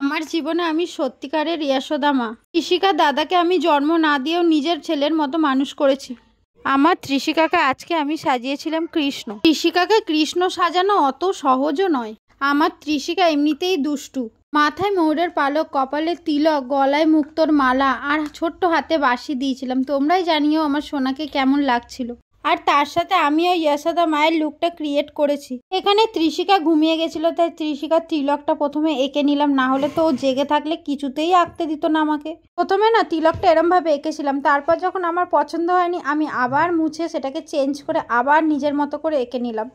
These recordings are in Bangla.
আমার জীবনে আমি সত্যিকারের যশোদা মা। ত্রিশিকার দাদাকে আমি জন্ম না দিয়েও নিজের ছেলের মতো মানুষ করেছি। আমার ত্রিশিকাকে আজকে আমি সাজিয়েছিলাম কৃষ্ণ। ত্রিশিকাকে কৃষ্ণ সাজানো অত সহজও নয়। আমার ত্রিশিকা এমনিতেই দুষ্টু। মাথায় ময়ূরের পালক, কপালে তিলক, গলায় মুক্তোর মালা আর ছোট্ট হাতে বাঁশি দিয়েছিলাম। তোমরাই জানিও আমার সোনাকে কেমন লাগছিল। আর তার সাথে আমিও যশোদা মায়ের লুকটা ক্রিয়েট করেছি। এখানে ত্রিশিকা ঘুমিয়ে গেছিল, তাই ত্রিশিকার তিলকটা প্রথমে এঁকে নিলাম, না হলে তো ও জেগে থাকলে কিছুতেই আঁকতে দিত না আমাকে। প্রথমে না তিলকটা এরমভাবে এঁকেছিলাম, তারপর যখন আমার পছন্দ হয়নি আমি আবার মুছে সেটাকে চেঞ্জ করে আবার নিজের মতো করে এঁকে নিলাম।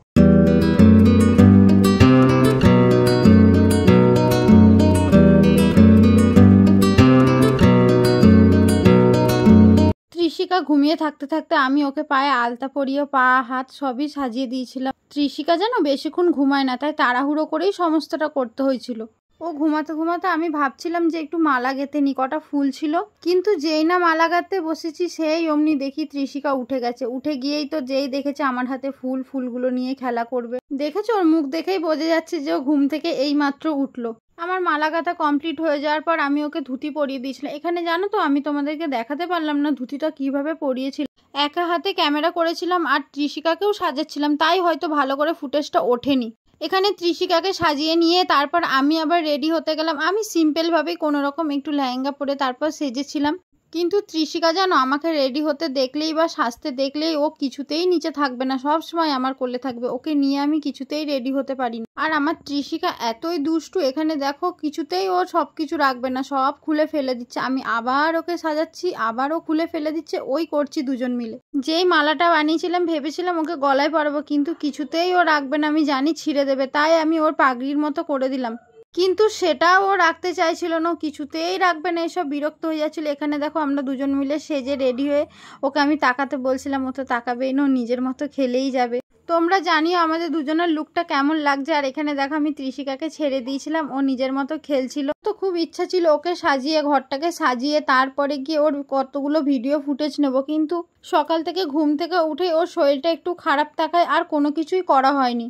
ত্রিশিকা ঘুমিয়ে থাকতে থাকতে আমি ওকে পায়ে আলতা পরিয়ে পা হাত সবই সাজিয়ে দিয়েছিলাম। ত্রিশিকা যেন বেশিক্ষণ ঘুমায় না, তাই তাড়াহুড়ো করেই সমস্তটা করতে হয়েছিল। ও ঘুমাতে ঘুমাতে আমি ভাবছিলাম যে একটু মালা গেঁথে নি, কটা ফুল ছিল, কিন্তু যেই না মালা গাঁথতে বসেছি সেই অমনি দেখি ত্রিশিকা উঠে গেছে। উঠে গিয়েই তো যেই দেখেছে আমার হাতে ফুলগুলো নিয়ে খেলা করবে। দেখেছো ওর মুখ দেখেই বোঝা যাচ্ছে যে ও ঘুম থেকে এই মাত্র উঠলো। আমার মালা গাঁথা কমপ্লিট হয়ে যাওয়ার পর আমি ওকে ধুতি পরিয়ে দিয়েছিলাম। এখানে জানো তো আমি তোমাদেরকে দেখাতে পারলাম না ধুতিটা কিভাবে পরিয়েছিলাম। একা হাতে ক্যামেরা করেছিলাম আর ত্রিশিকাকেও সাজাচ্ছিলাম, তাই হয়তো ভালো করে ফুটেজটা ওঠেনি। এখানে ত্রিশিকাকে সাজিয়ে নিয়ে তারপর আমি আবার রেডি হতে গেলাম। আমি সিম্পলভাবেই কোনো রকম একটু লেহেঙ্গা পরে তারপর সেজেছিলাম, কিন্তু ত্রিশিকা জানো আমাকে রেডি হতে দেখলেই বা সাজতে দেখলেই ও কিছুতেই নিচে থাকবে না, সব সময় আমার কোলে থাকবে। ওকে নিয়ে আমি কিছুতেই রেডি হতে পারি না। আর আমার ত্রিশিকা এতই দুষ্টু, এখানে দেখো কিছুতেই ও সব কিছু রাখবে না, সব খুলে ফেলে দিচ্ছে। আমি আবার ওকে সাজাচ্ছি, আবারও খুলে ফেলে দিচ্ছে, ওই করছি দুজন মিলে। যেই মালাটা বানিয়েছিলাম ভেবেছিলাম ওকে গলায় পরাবো, কিন্তু কিছুতেই ও রাখবে না, আমি জানি ছিঁড়ে দেবে, তাই আমি ওর পাগড়ির মতো করে দিলাম। কিন্তু সেটাও ও রাখতে চাইছিল না, কিছুতেই রাখবে না, এসব বিরক্ত হয়ে যাচ্ছিল। এখানে দেখো আমরা দুজন মিলে সেজে রেডি হয়ে ওকে আমি তাকাতে বলছিলাম, ও তো তাকাবেই না, নিজের মতো খেলেই যাবে। তোমরা জানিও আমাদের দুজনের লুকটা কেমন লাগছে। আর এখানে দেখো আমি ত্রিশিকাকে ছেড়ে দিয়েছিলাম, ও নিজের মতো খেলছিল। তো খুব ইচ্ছা ছিল ওকে সাজিয়ে ঘরটাকে সাজিয়ে তারপরে গিয়ে ওর কতগুলো ভিডিও ফুটেজ নেবো, কিন্তু সকাল থেকে ঘুম থেকে উঠে ওর শরীরটা একটু খারাপ থাকায় আর কোনো কিছুই করা হয়নি।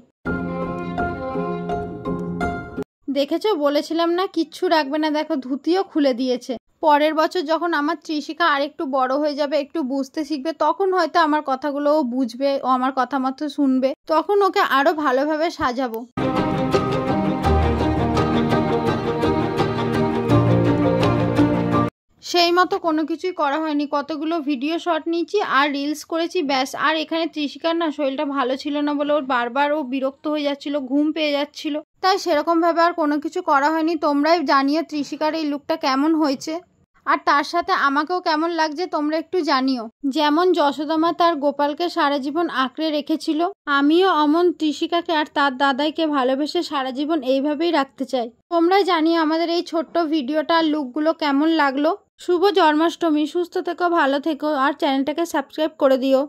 দেখেছো বলেছিলাম না কিচ্ছু রাখবে না, দেখো ধুতিও খুলে দিয়েছে। পরের বছর যখন আমার ত্রিশিকা আর একটু বড় হয়ে যাবে, একটু বুঝতে শিখবে, তখন হয়তো আমার কথাগুলো ও বুঝবে, ও আমার কথা মতো শুনবে, তখন ওকে আরো ভালোভাবে সাজাবো। সেই মতো কোনো কিছুই করা হয়নি। কতগুলো ভিডিও শট নিয়েছি আর রিলস করেছি, ব্যাস। আর এখানে ত্রিশিকার না শরীরটা ভালো ছিল না বলে ওর বারবার ও বিরক্ত হয়ে যাচ্ছিল, ঘুম পেয়ে যাচ্ছিল, তাই সেরকম ভাবে আর কোনো কিছু করা হয়নি। তোমরাই জানিও ত্রিশিকার এই লুকটা কেমন হয়েছে, আর তার সাথে আমাকেও কেমন লাগছে তোমরা একটু জানিও। যেমন যশোদা মা তার গোপালকে সারা জীবন আঁকড়ে রেখেছিল, আমিও অমন ত্রিশিকাকে আর তার দাদাইকে ভালোবেসে সারা জীবন এইভাবেই রাখতে চাই। তোমরাই জানিও আমাদের এই ছোট্ট ভিডিওটা আর লুকগুলো কেমন লাগলো। শুভ জন্মাষ্টমী, সুস্থ থেকো, ভালো থেকো, আর চ্যানেলটাকে সাবস্ক্রাইব করে দিও।